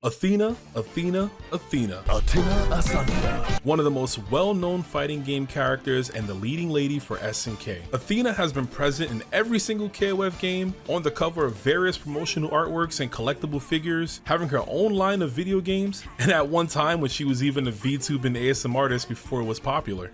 Athena. Athena Asamiya. One of the most well-known fighting game characters and the leading lady for SNK. Athena has been present in every single KOF game, on the cover of various promotional artworks and collectible figures, having her own line of video games, and at one time when she was even a VTuber and ASM artist before it was popular.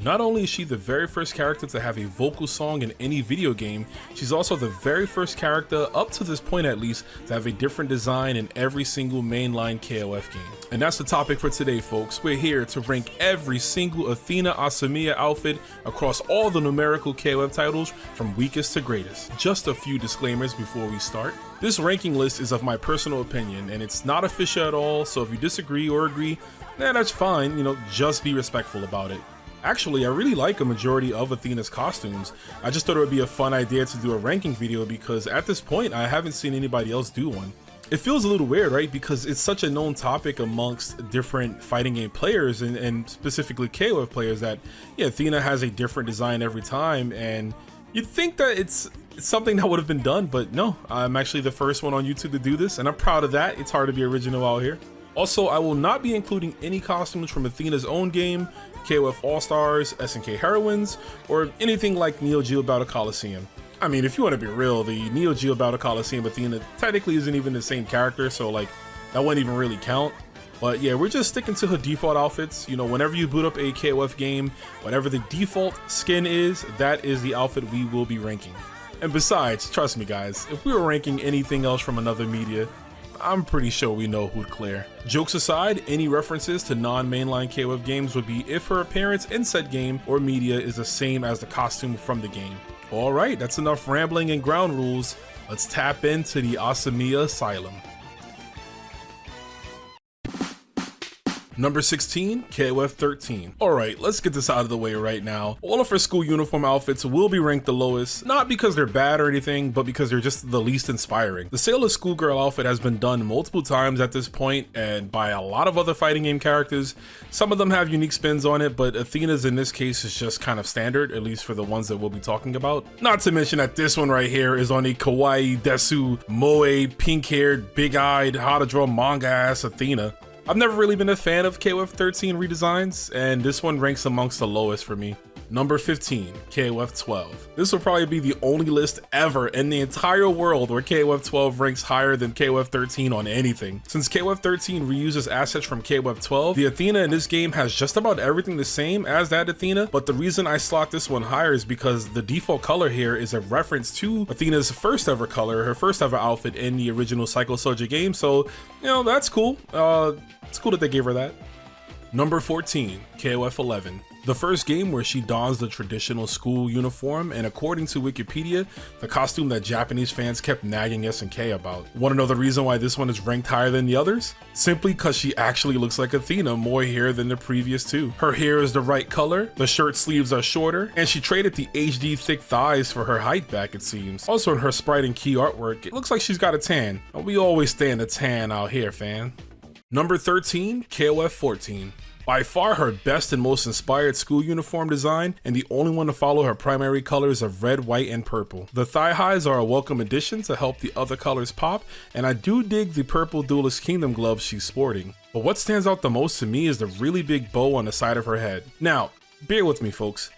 Not only is she the very first character to have a vocal song in any video game, she's also the very first character, up to this point at least, to have a different design in every single mainline KOF game. And that's the topic for today, folks. We're here to rank every single Athena Asamiya outfit across all the numerical KOF titles from weakest to greatest. Just a few disclaimers before we start. This ranking list is of my personal opinion and it's not official at all, so if you disagree or agree, that's fine, just be respectful about it. Actually, I really like a majority of Athena's costumes. I just thought it would be a fun idea to do a ranking video because at this point, I haven't seen anybody else do one. It feels a little weird, right? Because it's such a known topic amongst different fighting game players and specifically KOF players that, Athena has a different design every time, and you'd think that it's something that would have been done, but no, I'm actually the first one on YouTube to do this, and I'm proud of that. It's hard to be original out here. Also, I will not be including any costumes from Athena's own game, KOF All-Stars, SNK Heroines, or anything like Neo Geo Battle Coliseum. I mean, if you want to be real, the Neo Geo Battle Coliseum Athena technically isn't even the same character, so that wouldn't even really count. But yeah, we're just sticking to her default outfits. Whenever you boot up a KOF game, whatever the default skin is, that is the outfit we will be ranking. And besides, trust me guys, if we were ranking anything else from another media, I'm pretty sure we know who'd clear. Jokes aside, any references to non-mainline KOF games would be if her appearance in said game or media is the same as the costume from the game. Alright, that's enough rambling and ground rules. Let's tap into the Asamiya Asylum. Number 16, KOF 13. Alright, let's get this out of the way right now. All of her school uniform outfits will be ranked the lowest, not because they're bad or anything, but because they're just the least inspiring. The Sailor Schoolgirl outfit has been done multiple times at this point, and by a lot of other fighting game characters. Some of them have unique spins on it, but Athena's in this case is just kind of standard, at least for the ones that we'll be talking about. Not to mention that this one right here is on a kawaii, desu, moe, pink-haired, big-eyed, how-to-draw manga-ass Athena. I've never really been a fan of KOF 13 redesigns, and this one ranks amongst the lowest for me. Number 15, KOF 12. This will probably be the only list ever in the entire world where KOF 12 ranks higher than KOF 13 on anything. Since KOF 13 reuses assets from KOF 12, the Athena in this game has just about everything the same as that Athena, but the reason I slot this one higher is because the default color here is a reference to Athena's first ever color, her first ever outfit in the original Psycho Soldier game, so, that's cool. It's cool that they gave her that. Number 14, KOF 11. The first game where she dons the traditional school uniform, and according to Wikipedia, the costume that Japanese fans kept nagging SNK about. Want to know the reason why this one is ranked higher than the others? Simply because she actually looks like Athena more hair than the previous two. Her hair is the right color, the shirt sleeves are shorter, and she traded the HD thick thighs for her height back, it seems. Also in her sprite and key artwork, it looks like she's got a tan. We always stand a tan out here, fan. Number 13, KOF 14. By far her best and most inspired school uniform design, and the only one to follow her primary colors of red, white, and purple. The thigh highs are a welcome addition to help the other colors pop, and I do dig the purple Duelist Kingdom gloves she's sporting. But what stands out the most to me is the really big bow on the side of her head. Now, bear with me folks.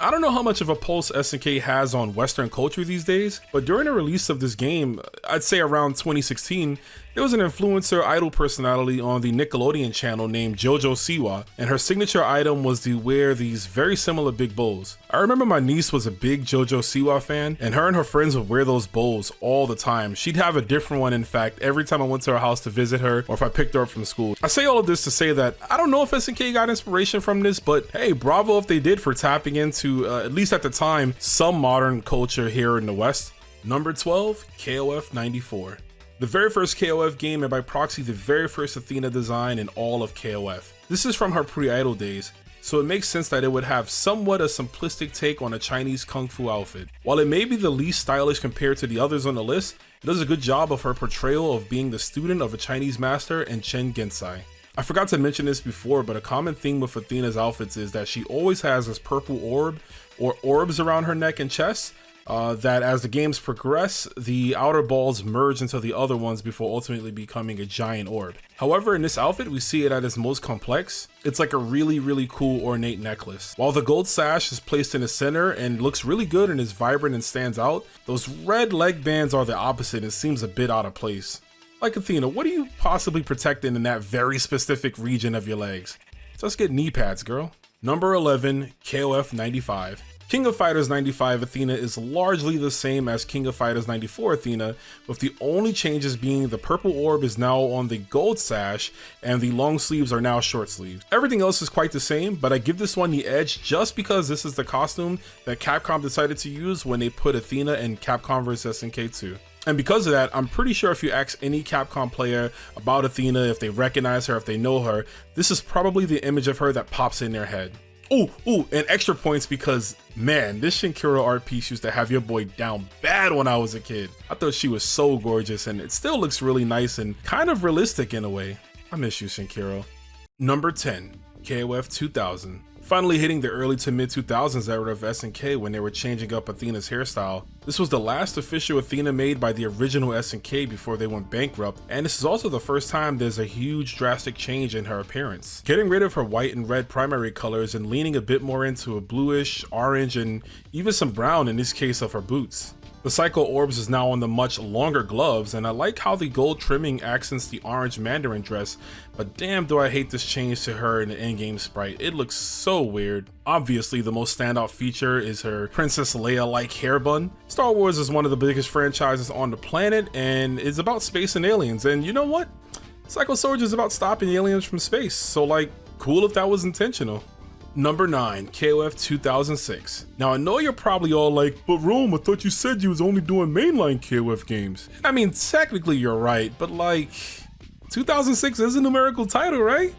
I don't know how much of a pulse SNK has on Western culture these days, but during the release of this game, I'd say around 2016, there was an influencer idol personality on the Nickelodeon channel named JoJo Siwa, and her signature item was to wear these very similar big bows. I remember my niece was a big JoJo Siwa fan, and her friends would wear those bows all the time. She'd have a different one, in fact, every time I went to her house to visit her, or if I picked her up from school. I say all of this to say that I don't know if SNK got inspiration from this, but hey, bravo if they did for tapping into, at least at the time, some modern culture here in the West. Number 12, KOF 94. The very first KOF game, and by proxy the very first Athena design in all of KOF. This is from her pre-idol days, so it makes sense that it would have somewhat a simplistic take on a Chinese kung fu outfit. While it may be the least stylish compared to the others on the list, it does a good job of her portrayal of being the student of a Chinese master in Chen Gensai. I forgot to mention this before, but a common theme with Athena's outfits is that she always has this purple orb or orbs around her neck and chest. That as the games progress, the outer balls merge into the other ones before ultimately becoming a giant orb. However, in this outfit, we see it at its most complex. It's like a really cool ornate necklace. While the gold sash is placed in the center and looks really good and is vibrant and stands out, those red leg bands are the opposite. It seems a bit out of place. Like Athena, what are you possibly protecting in that very specific region of your legs? Let's get knee pads, girl. Number 11, KOF 95. King of Fighters 95 Athena is largely the same as King of Fighters 94 Athena, with the only changes being the purple orb is now on the gold sash and the long sleeves are now short sleeves. Everything else is quite the same, but I give this one the edge just because this is the costume that Capcom decided to use when they put Athena in Capcom vs SNK 2. And because of that, I'm pretty sure if you ask any Capcom player about Athena, if they recognize her, if they know her, this is probably the image of her that pops in their head. Ooh, and extra points because, man, this Shinkiro art piece used to have your boy down bad when I was a kid. I thought she was so gorgeous, and it still looks really nice and kind of realistic in a way. I miss you, Shinkiro. Number 10, KOF 2000. Finally hitting the early to mid 2000s era of SNK when they were changing up Athena's hairstyle. This was the last official Athena made by the original SNK before they went bankrupt, and this is also the first time there's a huge drastic change in her appearance. Getting rid of her white and red primary colors and leaning a bit more into a bluish, orange, and even some brown in this case of her boots. The Psycho Orbs is now on the much longer gloves, and I like how the gold trimming accents the orange Mandarin dress, but damn do I hate this change to her in the in-game sprite. It looks so weird. Obviously, the most standout feature is her Princess Leia-like hair bun. Star Wars is one of the biggest franchises on the planet, and is about space and aliens, and you know what? Psycho Soldier is about stopping aliens from space, so like, cool if that was intentional. Number 9, KOF 2006. Now I know you're probably all like, but Rome, I thought you said you was only doing mainline KOF games. I mean, technically you're right, but like, 2006 is a numerical title, right?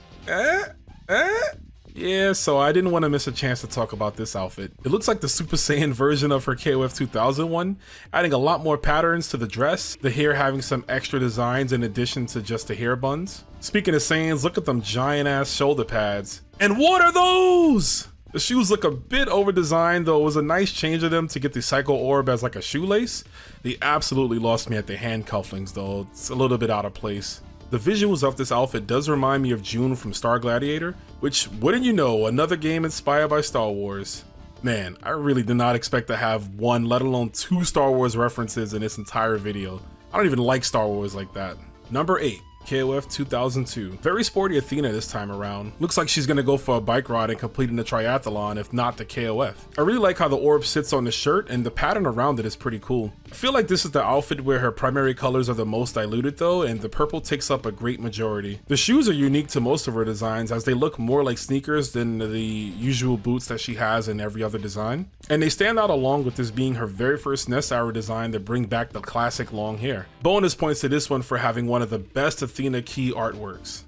Yeah, so I didn't want to miss a chance to talk about this outfit. It looks like the Super Saiyan version of her KOF 2000 one, adding a lot more patterns to the dress, the hair having some extra designs in addition to just the hair buns. Speaking of Saiyans, look at them giant ass shoulder pads. And what are those? The shoes look a bit over-designed, though it was a nice change of them to get the Psycho Orb as like a shoelace. They absolutely lost me at the hand cufflinks though, it's a little bit out of place. The visuals of this outfit does remind me of June from Star Gladiator, which, wouldn't you know, another game inspired by Star Wars. Man, I really did not expect to have one, let alone 2 Star Wars references in this entire video. I don't even like Star Wars like that. Number 8. KOF 2002. Very sporty Athena this time around. Looks like she's gonna go for a bike ride and completing the triathlon, if not the KOF. I really like how the orb sits on the shirt and the pattern around it is pretty cool. I feel like this is the outfit where her primary colors are the most diluted though, and the purple takes up a great majority. The shoes are unique to most of her designs as they look more like sneakers than the usual boots that she has in every other design. And they stand out along with this being her very first Nest Arrow design to bring back the classic long hair. Bonus points to this one for having one of the best Athena key artworks.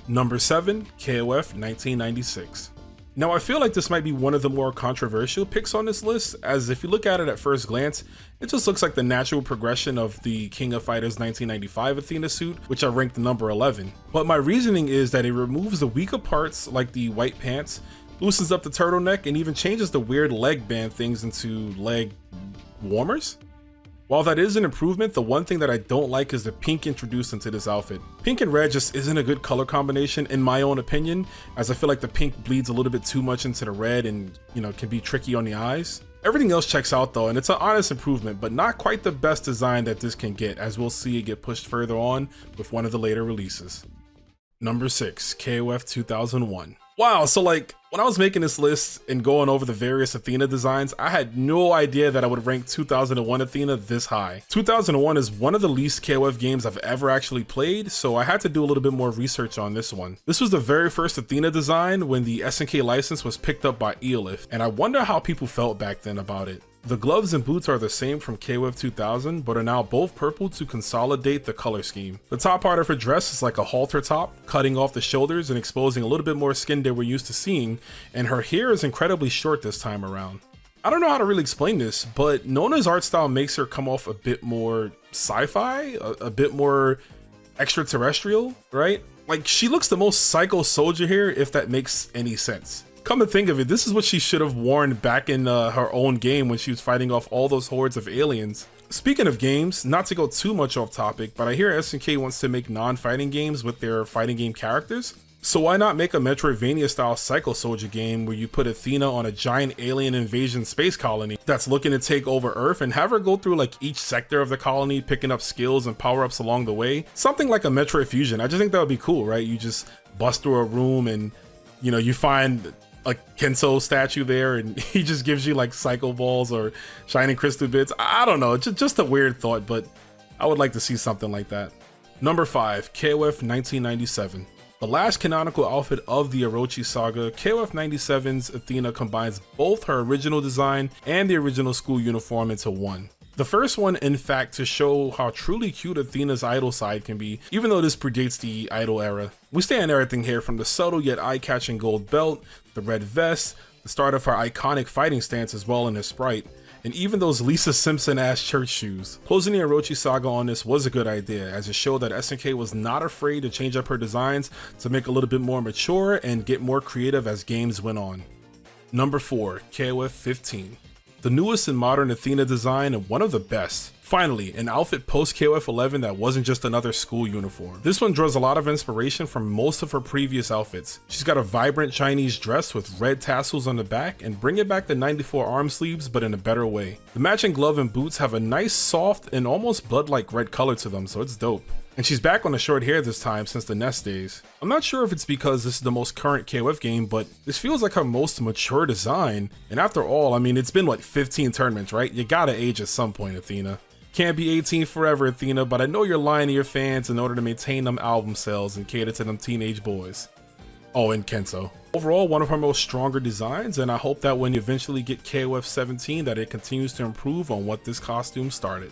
Number 7, KOF 1996. Now I feel like this might be one of the more controversial picks on this list, as if you look at it at first glance, it just looks like the natural progression of the King of Fighters 1995 Athena suit, which I ranked number 11. But my reasoning is that it removes the weaker parts like the white pants, loosens up the turtleneck, and even changes the weird leg band things into leg warmers? While that is an improvement, the one thing that I don't like is the pink introduced into this outfit. Pink and red just isn't a good color combination in my own opinion, as I feel like the pink bleeds a little bit too much into the red and, you know, can be tricky on the eyes. Everything else checks out though, and it's an honest improvement, but not quite the best design that this can get, as we'll see it get pushed further on with one of the later releases. Number 6, KOF 2001. Wow, so like, when I was making this list and going over the various Athena designs, I had no idea that I would rank 2001 Athena this high. 2001 is one of the least KOF games I've ever actually played, so I had to do a little bit more research on this one. This was the very first Athena design when the SNK license was picked up by Eolith, and I wonder how people felt back then about it. The gloves and boots are the same from KOF 2000, but are now both purple to consolidate the color scheme. The top part of her dress is like a halter top, cutting off the shoulders and exposing a little bit more skin than we're used to seeing, and her hair is incredibly short this time around. I don't know how to really explain this, but Nona's art style makes her come off a bit more sci-fi, a bit more extraterrestrial, right? Like, she looks the most Psycho Soldier here, if that makes any sense. Come to think of it, this is what she should have worn back in her own game when she was fighting off all those hordes of aliens. Speaking of games, not to go too much off topic, but I hear SNK wants to make non-fighting games with their fighting game characters. So why not make a Metroidvania style Psycho Soldier game where you put Athena on a giant alien invasion space colony that's looking to take over Earth and have her go through like each sector of the colony, picking up skills and power-ups along the way? Something like a Metroid Fusion. I just think that would be cool, right? You just bust through a room and, you know, you find a Kenso statue there and he just gives you like Psycho Balls or Shining Crystal Bits. I don't know, just a weird thought, but I would like to see something like that. Number 5, KOF 1997. The last canonical outfit of the Orochi saga, KOF 97's Athena combines both her original design and the original school uniform into one. The first one, in fact, to show how truly cute Athena's idol side can be, even though this predates the idol era. We stay on everything here from the subtle yet eye-catching gold belt, the red vest, the start of her iconic fighting stance as well in her sprite, and even those Lisa Simpson-ass church shoes. Closing the Orochi saga on this was a good idea, as it showed that SNK was not afraid to change up her designs to make a little bit more mature and get more creative as games went on. Number 4, KOF 15. The newest and modern Athena design and one of the best. Finally, an outfit post KOF 11 that wasn't just another school uniform. This one draws a lot of inspiration from most of her previous outfits. She's got a vibrant Chinese dress with red tassels on the back and bring it back to 94 arm sleeves but in a better way. The matching glove and boots have a nice soft and almost blood-like red color to them, so it's dope. And she's back on the short hair this time since the Nest days. I'm not sure if it's because this is the most current KOF game, but this feels like her most mature design. And after all, I mean, it's been what, 15 tournaments, right? You gotta age at some point, Athena. Can't be 18 forever, Athena, but I know you're lying to your fans in order to maintain them album sales and cater to them teenage boys. Oh, and Kenso. Overall, one of her most stronger designs, and I hope that when you eventually get KOF 17 that it continues to improve on what this costume started.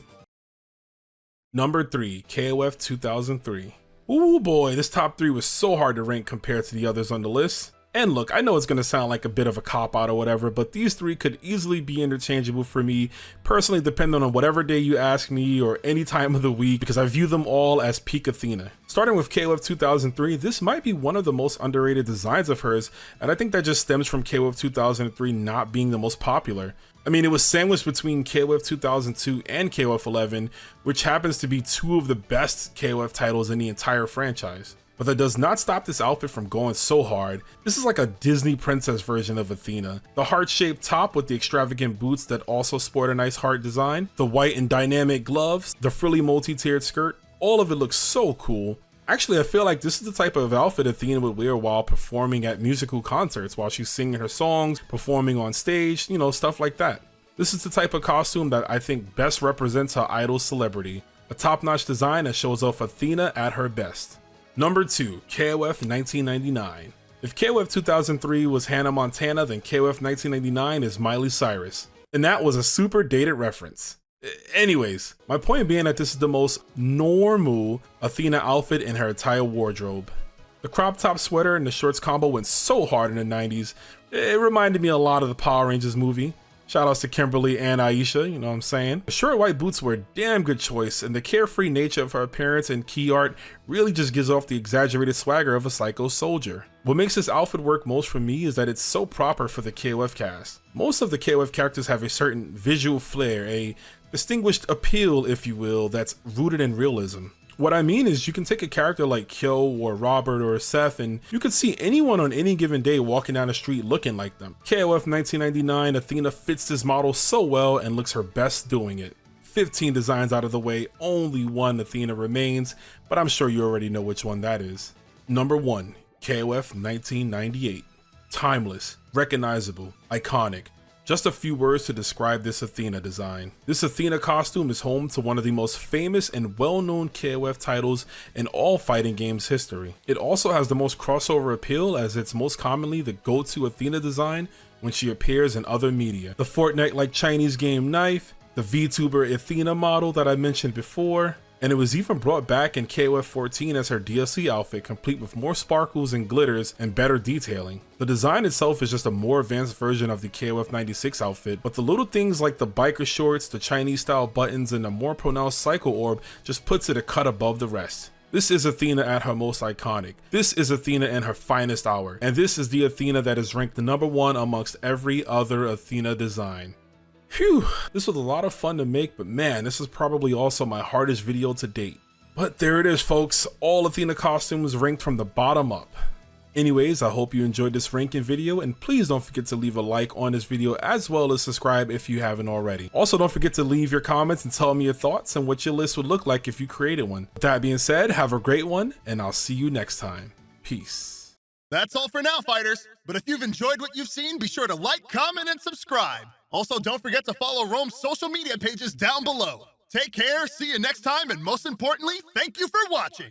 Number 3, KOF 2003. Ooh boy, this top 3 was so hard to rank compared to the others on the list. And look, I know it's gonna sound like a bit of a cop-out or whatever, but these 3 could easily be interchangeable for me, personally, depending on whatever day you ask me or any time of the week, because I view them all as peak Athena. Starting with KOF 2003, this might be one of the most underrated designs of hers, and I think that just stems from KOF 2003 not being the most popular. I mean, it was sandwiched between KOF 2002 and KOF 11, which happens to be 2 of the best KOF titles in the entire franchise. But that does not stop this outfit from going so hard. This is like a Disney princess version of Athena. The heart-shaped top with the extravagant boots that also sport a nice heart design, the white and dynamic gloves, the frilly multi-tiered skirt, all of it looks so cool. Actually, I feel like this is the type of outfit Athena would wear while performing at musical concerts, while she's singing her songs, performing on stage, you know, stuff like that. This is the type of costume that I think best represents her idol celebrity. A top-notch design that shows off Athena at her best. Number 2, KOF 1999. If KOF 2003 was Hannah Montana, then KOF 1999 is Miley Cyrus. And that was a super dated reference. Anyways, my point being that this is the most normal Athena outfit in her entire wardrobe. The crop top sweater and the shorts combo went so hard in the 90s, it reminded me a lot of the Power Rangers movie. Shoutouts to Kimberly and Aisha, you know what I'm saying? The short white boots were a damn good choice, and the carefree nature of her appearance and key art really just gives off the exaggerated swagger of a psycho soldier. What makes this outfit work most for me is that it's so proper for the KOF cast. Most of the KOF characters have a certain visual flair, a distinguished appeal, if you will, that's rooted in realism. What I mean is you can take a character like Kyo or Robert or Seth and you could see anyone on any given day walking down the street looking like them. KOF 1999 Athena fits this model so well and looks her best doing it. 15 designs out of the way, only one Athena remains, but I'm sure you already know which one that is. Number 1, KOF 1998. Timeless, recognizable, iconic. Just a few words to describe this Athena design. This Athena costume is home to one of the most famous and well-known KOF titles in all fighting games history. It also has the most crossover appeal as it's most commonly the go-to Athena design when she appears in other media. The Fortnite-like Chinese game knife, the VTuber Athena model that I mentioned before, and it was even brought back in KOF 14 as her DLC outfit, complete with more sparkles and glitters and better detailing. The design itself is just a more advanced version of the KOF 96 outfit, but the little things like the biker shorts, the Chinese style buttons, and the more pronounced Psycho Orb just puts it a cut above the rest. This is Athena at her most iconic. This is Athena in her finest hour. And this is the Athena that is ranked #1 amongst every other Athena design. Phew, this was a lot of fun to make, but man, this is probably also my hardest video to date. But there it is, folks, all Athena costumes ranked from the bottom up. Anyways, I hope you enjoyed this ranking video, and please don't forget to leave a like on this video as well as subscribe if you haven't already. Also, don't forget to leave your comments and tell me your thoughts and what your list would look like if you created one. With that being said, have a great one, and I'll see you next time. Peace. That's all for now, fighters. But if you've enjoyed what you've seen, be sure to like, comment, and subscribe. Also, don't forget to follow Rome's social media pages down below. Take care, see you next time, and most importantly, thank you for watching.